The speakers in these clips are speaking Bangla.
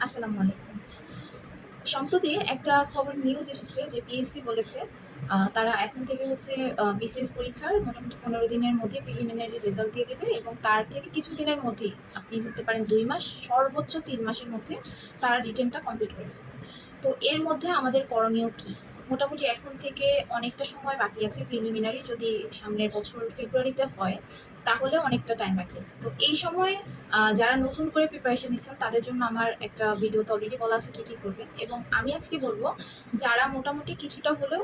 আসসালামু আলাইকুম। সম্প্রতি একটা খবর নিউজ এসেছে যে পিএসসি বলেছে তারা এখন থেকে হচ্ছে বিসিএস পরীক্ষার মোটামুটি ১৫ দিনের মধ্যে প্রিলিমিনারি রেজাল্ট দিয়ে দেবে এবং তার থেকে কিছুদিনের মধ্যেই আপনি ধরতে পারেন ২ মাস সর্বোচ্চ ৩ মাসের মধ্যে তারা রিটেনটা কমপ্লিট করে ফেলবে। তো এর মধ্যে আমাদের করণীয় কি? মোটামুটি এখন থেকে অনেকটা সময় বাকি আছে। প্রিলিমিনারি যদি সামনের বছর ফেব্রুয়ারিতে হয়, তাহলে অনেকটা টাইম বাকি আছে। তো এই সময়ে যারা নতুন করে প্রিপারেশন নিচ্ছেন তাদের জন্য আমার একটা ভিডিওতে অলরেডি বলা আছে কী করবেন, এবং আমি আজকে বলবো যারা মোটামুটি কিছুটা হলেও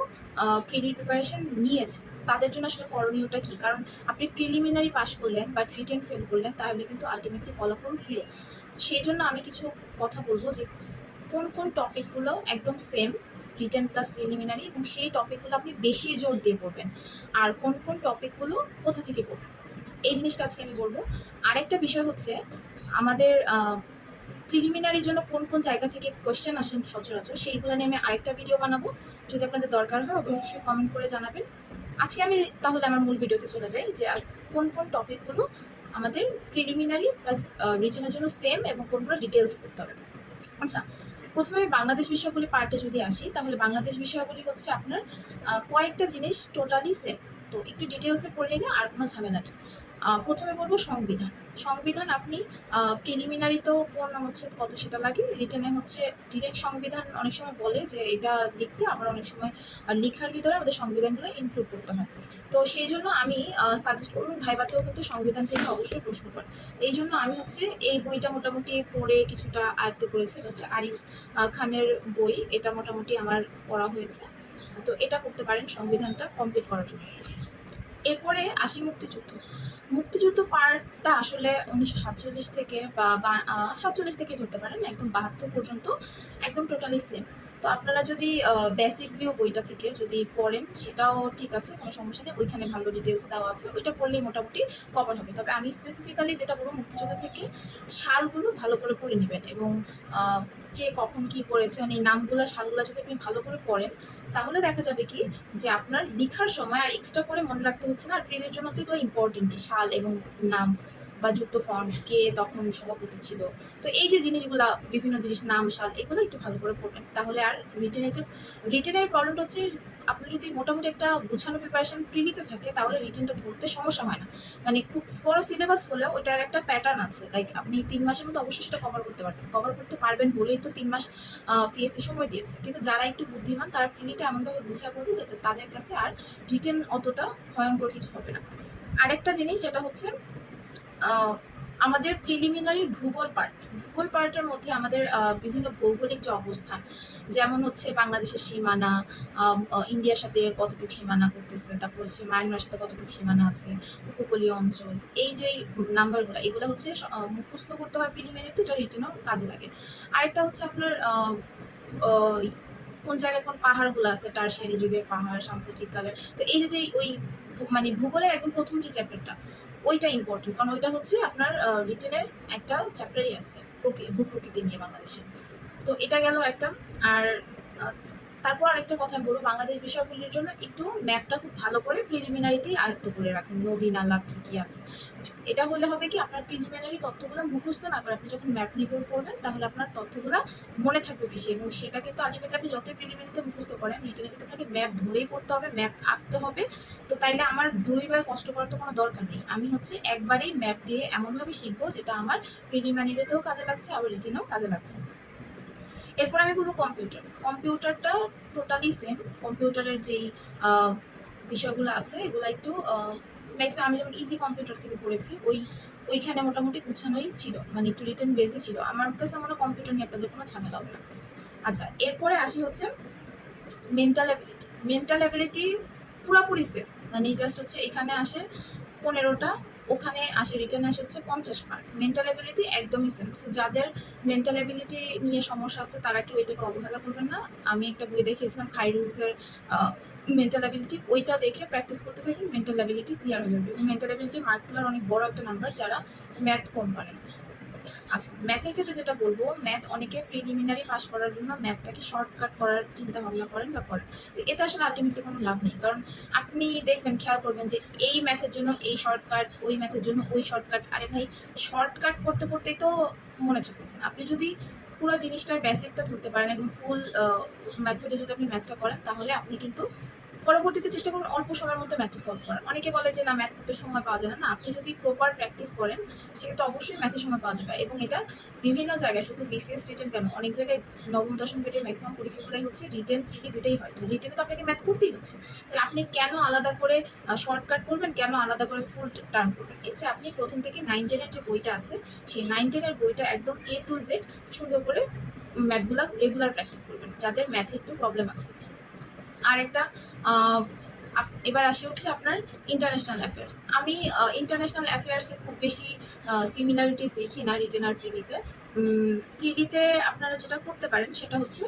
প্রিলি প্রিপারেশন নিয়েছে তাদের জন্য আসলে করণীয়টা কী। কারণ আপনি প্রিলিমিনারি পাস করলেন বাট রিটেন ফেল করলেন, তাহলে কিন্তু আলটিমেটলি ফলাফল জিরো। সেই জন্য আমি কিছু কথা বলবো যে কোন কোন টপিকগুলো একদম সেম রিটেন প্লাস প্রিলিমিনারি, এবং সেই টপিকগুলো আপনি বেশি জোর দিয়ে পড়বেন, আর কোন কোন টপিকগুলো কোথা থেকে পড়বেন, এই জিনিসটা আজকে আমি বলবো। আরেকটা বিষয় হচ্ছে আমাদের প্রিলিমিনারির জন্য কোন কোন জায়গা থেকে কোয়েশ্চেন আসেন সচরাচর, সেইগুলো নিয়ে আমি আরেকটা ভিডিও বানাবো। যদি আপনাদের দরকার হয় অবশ্যই কমেন্ট করে জানাবেন। আজকে আমি তাহলে আমার মূল ভিডিওতে চলে যাই যে কোন কোন টপিকগুলো আমাদের প্রিলিমিনারি প্লাস রিটেনের জন্য সেম এবং কোনগুলো ডিটেলস করতে হবে। আচ্ছা, প্রথমে আমি বাংলাদেশ বিষয়াবলী পার্টে যদি আসি, তাহলে বাংলাদেশ বিষয়াবলী হচ্ছে আপনার কয়েকটা জিনিস টোটালি সেম। তো একটু ডিটেলসে পড়ে নিলে আর কোনো ঝামেলা নেই। প্রথমে বলবো সংবিধান। সংবিধান আপনি প্রিলিমিনারিতেও কোন হচ্ছে কত সেটা লাগে, রিটেনে হচ্ছে ডিরেক্ট সংবিধান অনেক সময় বলে যে এটা লিখতে, আবার অনেক সময় লেখার ভিতরে আমাদের সংবিধানগুলো ইনক্লুড করতে হয়। তো সেই জন্য আমি সাজেস্ট করবো ভাইবাতেও কিন্তু সংবিধান থেকে অবশ্যই প্রশ্ন করে। এই জন্য আমি হচ্ছে এই বইটা মোটামুটি পড়ে কিছুটা আয়ত্ত করেছি। এটা হচ্ছে আরিফ খানের বই, এটা মোটামুটি আমার পড়া হয়েছে। তো এটা করতে পারেন সংবিধানটা কমপ্লিট করার জন্য। এরপরে আসি মুক্তিযুদ্ধ। মুক্তিযুদ্ধ পার্টটা আসলে ১৯৪৭ থেকে বা ৪৭ থেকে ধরতে পারেন একদম ৭২ পর্যন্ত একদম টোটালি সেম। তো আপনারা যদি বেসিক ভিউ বইটা থেকে যদি পড়েন সেটাও ঠিক আছে, কোনো সমস্যা নেই, ওইখানে ভালো ডিটেলস দেওয়া আছে, ওইটা পড়লেই মোটামুটি কভার হবে। তবে আমি স্পেসিফিক্যালি যেটা বলবো মুক্তিযুদ্ধ থেকে সালগুলো ভালো করে পড়ে নেবেন, এবং কে কখন কি করেছে মানে এই নামগুলো সালগুলো যদি আপনি ভালো করে পড়েন, তাহলে দেখা যাবে কি যে আপনার লেখার সময় আর এক্সট্রা করে মনে রাখতে হচ্ছে না। আর প্রিন্টের জন্য তো এগুলো ইম্পর্টেন্টই, সাল এবং নাম বা যুক্ত ফন্ট, কে তখন সভাপতি ছিল। তো এই যে জিনিসগুলা বিভিন্ন জিনিস নাম সাল এগুলো একটু ভালো করে পড়বেন, তাহলে আর রিটেনের প্রবলেমটা হচ্ছে আপনি যদি মোটামুটি একটা গুছানো প্রিপারেশন প্রিলিতে থাকে তাহলে রিটেনটা ধরতে সমস্যা হয় না। মানে খুব বড় সিলেবাস হলেও ওইটার একটা প্যাটার্ন আছে, লাইক আপনি ৩ মাসের মধ্যে অবশ্যই সেটা কভার করতে পারবেন বলেই তো ৩ মাস পিএসসি সময় দিয়েছে। কিন্তু যারা একটু বুদ্ধিমান তারা প্রিলিটা এমনভাবে গুছিয়ে পড়বে যে তাদের কাছে আর রিটেন অতটা ভয়ঙ্কর কিছু হবে না। আরেকটা জিনিস যেটা হচ্ছে আমাদের প্রিলিমিনারি ভূগোল পার্টের মধ্যে আমাদের বিভিন্ন ভৌগোলিক যে অবস্থান, যেমন হচ্ছে বাংলাদেশের সীমানা, ইন্ডিয়ার সাথে কতটুকু সীমানা করতেছে, তারপর হচ্ছে মায়ানমারের সাথে কতটুকু সীমানা আছে, উপকূলীয় অঞ্চল, এই যে নাম্বারগুলো এগুলো হচ্ছে মুখস্থ করতে হয় প্রিলিমিনারিতে, এটা রিটেনও কাজে লাগে। আরেকটা হচ্ছে আপনার কোন জায়গায় কোন পাহাড়গুলো আছে, টারশিয়ারি যুগের পাহাড়, সাম্প্রতিক কালের। তো এই যে ওই মানে ভূগোলের একদম প্রথম যে চ্যাপ্টারটা, ওইটা ইম্পর্টেন্ট, কারণ ওইটা হচ্ছে আপনার রিটেনের একটা চ্যাপ্টারই আছে ভূপ্রকৃতি নিয়ে বাংলাদেশে। তো এটা গেল একটা। আর তারপর আরেকটা কথা আমি বলবো, বাংলাদেশ বিষয়গুলির জন্য একটু ম্যাপটা খুব ভালো করে প্রিলিমিনারিতেই আয়ত্ত করে রাখুন, নদী নালা কী কী আছে। এটা হলে হবে কি আপনার প্রিলিমিনারি তথ্যগুলো মুখস্থ না করে আপনি যখন ম্যাপ নির্ভর করবেন তাহলে আপনার তথ্যগুলো মনে থাকবে বেশি, এবং সেটা কিন্তু আলটিমেটলি আপনি যতই প্রিলিমিনারিতে মুখস্থ করেন রিটেনে কিন্তু আপনাকে ম্যাপ ধরেই পড়তে হবে, ম্যাপ আঁকতে হবে। তো তাইলে আমার ২ বার কষ্ট করার তো কোনো দরকার নেই, আমি হচ্ছে একবারেই ম্যাপ দিয়ে এমনভাবে শিখবো যেটা আমার প্রিলিমিনারিতেও কাজে লাগছে আবার রিটেনেও কাজে লাগছে। এরপর আমি বলবো কম্পিউটারটা টোটালি সেম। কম্পিউটারের যেই বিষয়গুলো আছে এগুলো একটু ম্যাক্সিমাম আমি যেমন ইজি কম্পিউটার থেকে পড়েছি, ওইখানে মোটামুটি গুছানোই ছিল, মানে একটু রিটেন বেজে ছিল। আমার কাছে মনে হয় কম্পিউটার নিয়ে আপনাদের কোনো ঝামেলা হবে না। আচ্ছা, এরপরে আসি হচ্ছে মেন্টাল অ্যাবিলিটি পুরাপুরি সেম, মানে জাস্ট হচ্ছে এখানে আসে ১৫টা, ওখানে আসে রিটার্ন আসে হচ্ছে 50 মার্ক। মেন্টাল অ্যাবিলিটি একদমই সেম। সো যাদের মেন্টাল অ্যাবিলিটি নিয়ে সমস্যা আছে তারা কেউ এটাকে অবহেলা করবেন না। আমি একটা বই দেখিয়েছিলাম খাইরুলসের মেন্টাল অ্যাবিলিটি, ওইটা দেখে প্র্যাকটিস করতে থাকি, মেন্টাল অ্যাবিলিটি ক্লিয়ার হয়ে যাবে। এবং মেন্টাল অ্যাবিলিটি মার্ক তোলার অনেক বড় একটা নাম্বার যারা ম্যাথ কম পারেন। আচ্ছা, ম্যাথের ক্ষেত্রে যেটা বলবো, ম্যাথ অনেকে প্রিলিমিনারি পাস করার জন্য ম্যাথটাকে শর্টকাট করার চিন্তা ভাবনা করেন বা করেন। তো এতে আসলে আলটিমেটলি কোনো লাভ নেই, কারণ আপনি দেখবেন খেয়াল করবেন যে এই ম্যাথের জন্য এই শর্টকাট, ওই ম্যাথের জন্য ওই শর্টকাট। আরে ভাই, শর্টকাট করতে করতেই তো মনে থাকতেছে না। আপনি যদি পুরো জিনিসটার বেসিকটা ধরতে পারেন, একদম ফুল মেথডে যদি আপনি ম্যাথটা করেন, তাহলে আপনি কিন্তু পরবর্তীতে চেষ্টা করুন অল্প সময়ের মধ্যে ম্যাথটা সলভ করার। অনেকে বলে যে না, ম্যাথ করতে সময় পাওয়া যায় না। না, আপনি যদি প্রপার প্র্যাকটিস করেন সেক্ষেত্রে অবশ্যই ম্যাথে সময় পাওয়া যাবে। এবং এটা বিভিন্ন জায়গায়, শুধু বিসিএস রিটেন কেন, অনেক জায়গায় নবম দশম গ্রেডের ম্যাক্সিমাম পরীক্ষাগুলোই হচ্ছে রিটেন প্রিলি দুটোই হয়। তো রিটেনে তো আপনাকে ম্যাথ করতেই হচ্ছে, তাহলে আপনি কেন আলাদা করে শর্টকাট করবেন, কেন আলাদা করে ফুল টার্ম করবেন? এছাড়া আপনি প্রথম থেকে 9-10-এর যে বইটা আছে, সেই 9-10-এর বইটা একদম A to Z সুন্দর করে ম্যাথগুলো রেগুলার প্র্যাকটিস করবেন, যাদের ম্যাথে একটু প্রবলেম আছে। আর একটা এবার আসি হচ্ছে আপনার ইন্টারন্যাশনাল অ্যাফেয়ার্স। আমি ইন্টারন্যাশনাল অ্যাফেয়ার্সে খুব বেশি সিমিলারিটিস দেখি না রিটেন আর প্রিলিতে। প্রিলিতে আপনারা যেটা করতে পারেন সেটা হচ্ছে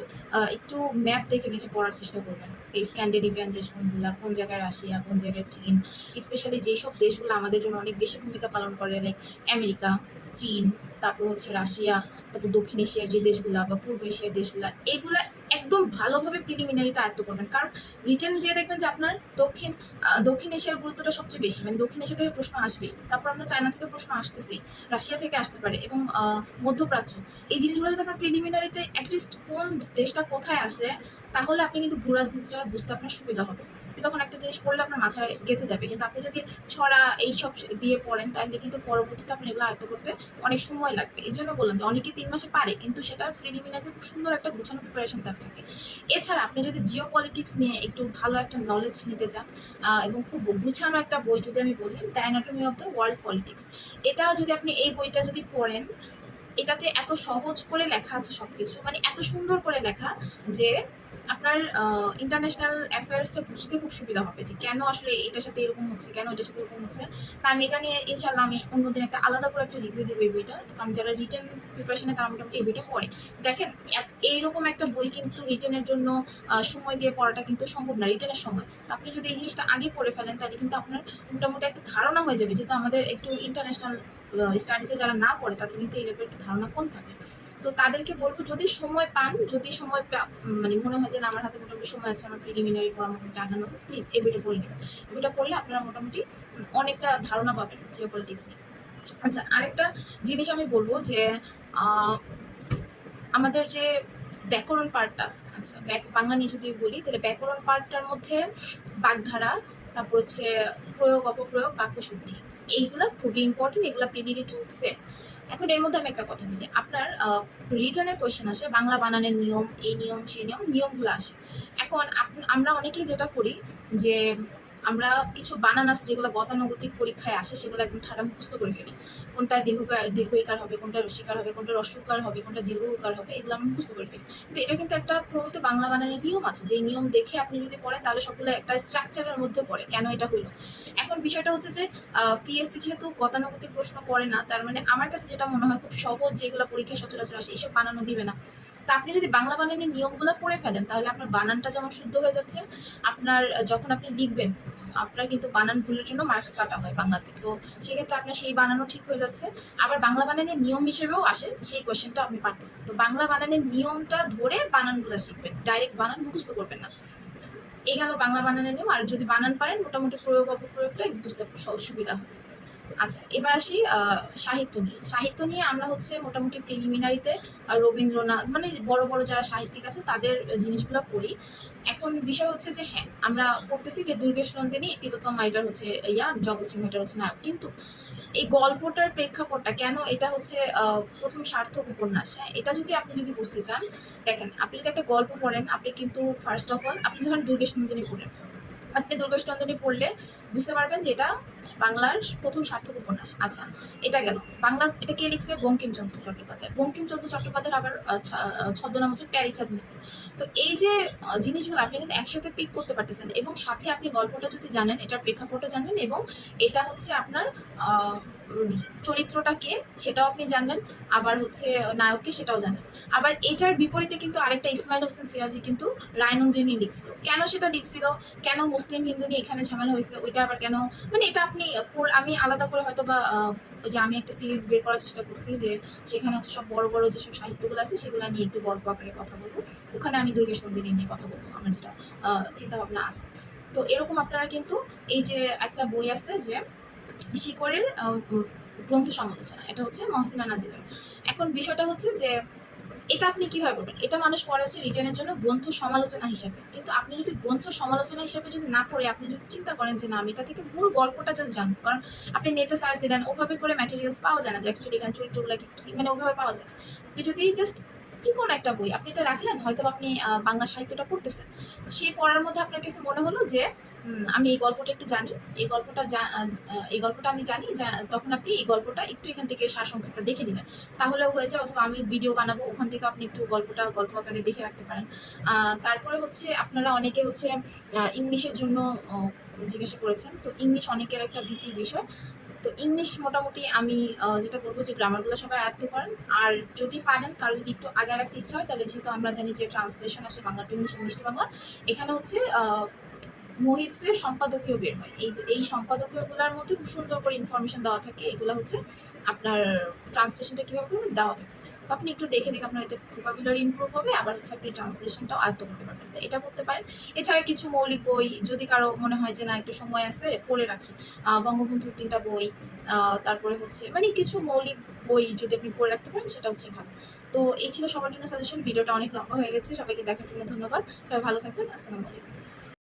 একটু ম্যাপ দেখে দেখে পড়ার চেষ্টা করবেন। এই স্ক্যান্ডিনেভিয়ান দেশ কোনগুলো, কোন জায়গায় রাশিয়া, কোন জায়গায় চীন, স্পেশালি যেই সব দেশগুলো আমাদের জন্য অনেক বেশি ভূমিকা পালন করে, লাইক আমেরিকা, চীন, তারপর হচ্ছে রাশিয়া, তারপর দক্ষিণ এশিয়ার যে দেশগুলা বা পূর্ব এশিয়ার দেশগুলা, এগুলা একদম ভালোভাবে প্রিলিমিনারিতে আয়ত্ত করবেন। কারণ রিটেন যে দেখবেন যে আপনার দক্ষিণ এশিয়ার গুরুত্বটা সবচেয়ে বেশি, মানে দক্ষিণ এশিয়া থেকে প্রশ্ন আসবেই, তারপর আপনার চায়না থেকে প্রশ্ন আসতেছেই, রাশিয়া থেকে আসতে পারে, এবং মধ্যপ্রাচ্য, এই জিনিসগুলো যদি আপনার প্রিলিমিনারিতে অ্যাটলিস্ট কোন দেশটা কোথায় আছে, তাহলে আপনি কিন্তু ভূ রাজনীতিটা বুঝতে আপনার সুবিধা হবে। তখন একটা জিনিস পড়লে আপনার মাথায় গেঁথে যাবে। কিন্তু আপনি যদি ছড়া এইসব দিয়ে পড়েন, তাহলে কিন্তু পরবর্তীতে আপনি এগুলো আয়ত্ত করতে অনেক সময় লাগবে। এই জন্য বললাম যে অনেকে 3 মাসে পারে, কিন্তু সেটার প্রিলিমিনারিতে খুব সুন্দর একটা গুছানো প্রিপারেশন তার থাকে। এছাড়া আপনি যদি জিও পলিটিক্স নিয়ে একটু ভালো একটা নলেজ নিতে চান, এবং খুব গুছানো একটা বই যদি আমি বলি, the anatomy of the world politics, এটাও যদি আপনি এই বইটা যদি পড়েন, এটাতে এত সহজ করে লেখা আছে সবকিছু, মানে এত সুন্দর করে লেখা যে আপনার ইন্টারন্যাশনাল অ্যাফেয়ার্সটা বুঝতে খুব সুবিধা হবে, যে কেন আসলে এটার সাথে এরকম হচ্ছে, কেন এটার সাথে এরকম হচ্ছে। তা আমি এটা নিয়ে ইনশাল্লাহ আমি অন্যদিন একটা আলাদা করে একটা রিভিউ দেবো এই বইটা, কারণ যারা রিটেন প্রিপারেশনে তারা মোটামুটি এই বইটা পড়ে। দেখেন, এইরকম একটা বই কিন্তু রিটেনের জন্য সময় দিয়ে পড়াটা কিন্তু সম্ভব না রিটেনের সময়। তো আপনি যদি এই জিনিসটা আগে পড়ে ফেলেন, তাহলে কিন্তু আপনার মোটামুটি একটা ধারণা হয়ে যাবে। যেহেতু আমাদের একটু ইন্টারন্যাশনাল স্টাডিজে যারা না পড়ে, তাদের কিন্তু এই ব্যাপারে একটু ধারণা কম থাকে। তো তাদেরকে বলবো, যদি সময় পান, যদি সময় মানে মনে হয় যে না, আমার হাতে মোটামুটি সময় আছে, আমার প্রিলিমিনারি পড়া মোটামুটি আগানো আছে, প্লিজ এই বইটা পড়ে নেবেন। বইটা পড়লে আপনারা মোটামুটি অনেকটা ধারণা পাবেন জিও পলিটিক্স নিয়ে। আচ্ছা, আরেকটা জিনিস আমি বলবো যে আমাদের যে ব্যাকরণ পার্টটা আছে, আচ্ছা বাংলা নিয়ে যদি বলি, তাহলে ব্যাকরণ পার্টটার মধ্যে বাগধারা, তারপর হচ্ছে প্রয়োগ অপপ্রয়োগ, বাক্যশুদ্ধি, এইগুলা খুবই ইম্পর্টেন্ট, এগুলা প্রিলি রিটেন সেম। এখন এর মধ্যে আমি একটা কথা বলি, আপনার রিটার্নের কোয়েশ্চেন আসে, বাংলা বানানের নিয়ম, এই নিয়ম সেই নিয়মগুলো আসে। এখন আমরা অনেকেই যেটা করি যে আমরা কিছু বানান আছে যেগুলো গতানুগতিক পরীক্ষায় আসে, সেগুলো একদম ঠাড়া মুখস্থ করে ফেলি। কোনটা দীর্ঘইকার হবে, কোনটা রস্যিকার হবে, কোনটা রস্যকার হবে, কোনটা দীর্ঘ উকার হবে, এগুলো আমরা মুখস্থ করে ফেলি। কিন্তু এটা কিন্তু একটা প্রমিত বাংলা বানানের নিয়ম আছে, যে নিয়ম দেখে আপনি যদি পড়েন, তাহলে সবগুলো একটা স্ট্রাকচারের মধ্যে পড়ে। কেন এটা হইলো? এখন বিষয়টা হচ্ছে যে পিএসসি যেহেতু গতানুগতিক প্রশ্ন করে না, তার মানে আমার কাছে যেটা মনে হয় খুব সহজ, যেগুলো পরীক্ষায় সচরাচর আসে, এইসব বানানো দিবে না। তা আপনি যদি বাংলা বানানের নিয়মগুলো পড়ে ফেলেন, তাহলে আপনার বানানটা যেমন শুদ্ধ হয়ে যাচ্ছে, আপনার যখন আপনি লিখবেন, আপনার কিন্তু বানান ভুলের জন্য মার্কস কাটা হয় বাংলাতে। তো সেক্ষেত্রে আপনার সেই বানানও ঠিক হয়ে যাচ্ছে। আবার বাংলা বানানের নিয়ম হিসেবেও আসে, সেই কোয়েশ্চেনটা আপনি পারতেছেন। তো বাংলা বানানের নিয়মটা ধরে বানানগুলো শিখবেন, ডাইরেক্ট বানান মুখস্থ করবেন না। এই গেল বাংলা বানানের নিয়ম। আর যদি বানান পারেন, মোটামুটি প্রয়োগ অপপ্রয়োগটা বুঝতে সুবিধা হবে। আচ্ছা, এবার আসি সাহিত্য নিয়ে আমরা হচ্ছে মোটামুটি প্রিলিমিনারিতে রবীন্দ্রনাথ, মানে বড় বড় যারা সাহিত্যিক আছে তাদের জিনিসগুলো পড়ি। এখন বিষয় হচ্ছে যে হ্যাঁ, আমরা পড়তেছি যে দুর্গেশ নন্দিনী, তিলোত্তমা এটার হচ্ছে জগৎ সিং এটার হচ্ছে নায়ক, কিন্তু এই গল্পটার প্রেক্ষাপটটা কেন, এটা হচ্ছে প্রথম সার্থক উপন্যাস। হ্যাঁ, এটা যদি আপনি বুঝতে চান, দেখেন, আপনি যদি একটা গল্প পড়েন, আপনি কিন্তু ফার্স্ট অফ অল, আপনি যখন দুর্গেশ নন্দিনী পড়েন, আপনি দুর্গেশ নন্দিনী পড়লে বুঝতে পারবেন যে এটা বাংলার প্রথম সার্থক উপন্যাস। আচ্ছা, এটা গেল বাংলার, এটা কে লিখছে? বঙ্কিমচন্দ্র চট্টোপাধ্যায়। বঙ্কিমচন্দ্র চট্টোপাধ্যায়ের আবার ছদ্মনাম হচ্ছে প্যারীচাঁদ মিত্র। তো এই যে জিনিসগুলো আপনি কিন্তু একসাথে পিক করতে পারতেছেন, এবং সাথে আপনি গল্পটা যদি জানেন, এটার প্রেক্ষাপটও জানেন, এবং এটা হচ্ছে আপনার চরিত্রটা কে সেটাও আপনি জানলেন, আবার হচ্ছে নায়ককে সেটাও জানেন। আবার এটার বিপরীতে কিন্তু আরেকটা ইসমাইল হোসেন সিরাজি কিন্তু রায়নন্দিনী লিখছিল। কেন সেটা লিখছিল, কেন মুসলিম হিন্দু নিয়ে এখানে ঝামেলা হয়েছে, ওইটা আবার কেন, মানে এটা আপনি আমি আলাদা করে হয়তো বা যে আমি একটা সিরিজ বের করার চেষ্টা করছি, যে সেখানে হচ্ছে সব বড় বড় যেসব সাহিত্যগুলো আছে সেগুলো নিয়ে একটু গল্প আকারে কথা বলবো, ওখানে আমি দুর্গেশ নন্দিনী নিয়ে কথা বলবো, আমার যেটা চিন্তা ভাবনা আছে। তো এরকম আপনারা কিন্তু এই যে একটা বই আছে যে শিকড়ের গ্রন্থ সমালোচনা, এটা হচ্ছে মহসিনা নাজিরের। এখন বিষয়টা হচ্ছে যে এটা আপনি কিভাবে পড়বেন? এটা মানুষ পড়ে হচ্ছে রিটেনের জন্য গ্রন্থ সমালোচনা হিসেবে। কিন্তু আপনি যদি গ্রন্থ সমালোচনা হিসেবে যদি না পড়ে আপনি যদি চিন্তা করেন যে না আমি এটা থেকে মূল গল্পটা জাস্ট জানবো। কারণ আপনি নেটে সার্চ দিলেন ওভাবে করে ম্যাটেরিয়ালস পাওয়া যায় না যে অ্যাকচুয়ালি এখানে চরিত্রগুলাকে কি মানে ওভাবে পাওয়া যায় না। আপনি যদি জাস্ট যেকোনো একটা বই আপনি এটা রাখলেন হয়তো আপনি বাংলা সাহিত্যটা পড়তেছেন। সেই পড়ার মধ্যে আপনার কাছে মনে হলো যে আমি এই গল্পটা একটু জানি। এই গল্পটা আমি জানি তখন আপনি এই গল্পটা একটু এখান থেকে সারসংক্ষেপটা দেখে নিলেন। তাহলেও হয়েছে অথবা আমি ভিডিও বানাবো ওখান থেকে আপনি একটু গল্পটা গল্প আকারে দেখে রাখতে পারেন। তারপরে হচ্ছে আপনারা অনেকে হচ্ছে ইংলিশের জন্য জিজ্ঞাসা করেছেন। তো ইংলিশ অনেকের একটা ভীতির বিষয়। তো ইংলিশ মোটামুটি আমি যেটা বলবো যে গ্রামারগুলো সবাই আয়ত্ত করেন। আর যদি পারেন কারো যদি একটু আগে রাখতে ইচ্ছা হয় তাহলে যেহেতু আমরা জানি যে ট্রান্সলেশন আসে Bangla to English, English to Bangla, এখানে হচ্ছে মহিতসের সম্পাদকীয় বের হয়। এই সম্পাদকীয়গুলোর মধ্যে খুব সুন্দর করে ইনফরমেশন দেওয়া থাকে। এগুলো হচ্ছে আপনার ট্রান্সলেশনটা কীভাবে করবেন দেওয়া থাকে। তো আপনি একটু দেখে দেখে আপনার এতে ভোকাবুলারি ইমপ্রুভ হবে, আবার হচ্ছে আপনি ট্রান্সলেশনটাও আয়ত্ত করতে পারবেন। তো এটা করতে পারেন। এছাড়া কিছু মৌলিক বই যদি কারো মনে হয় যে না একটু সময় আছে পড়ে রাখি, বঙ্গবন্ধুর ৩টা বই, তারপরে হচ্ছে মানে কিছু মৌলিক বই যদি আপনি পড়ে রাখতে পারেন সেটা হচ্ছে ভালো। তো এই ছিল সবার জন্য সাজেশন। ভিডিওটা অনেক লম্বা হয়ে গেছে। সবাইকে দেখার জন্য ধন্যবাদ। সবাই ভালো থাকবেন। আসসালামু আলাইকুম।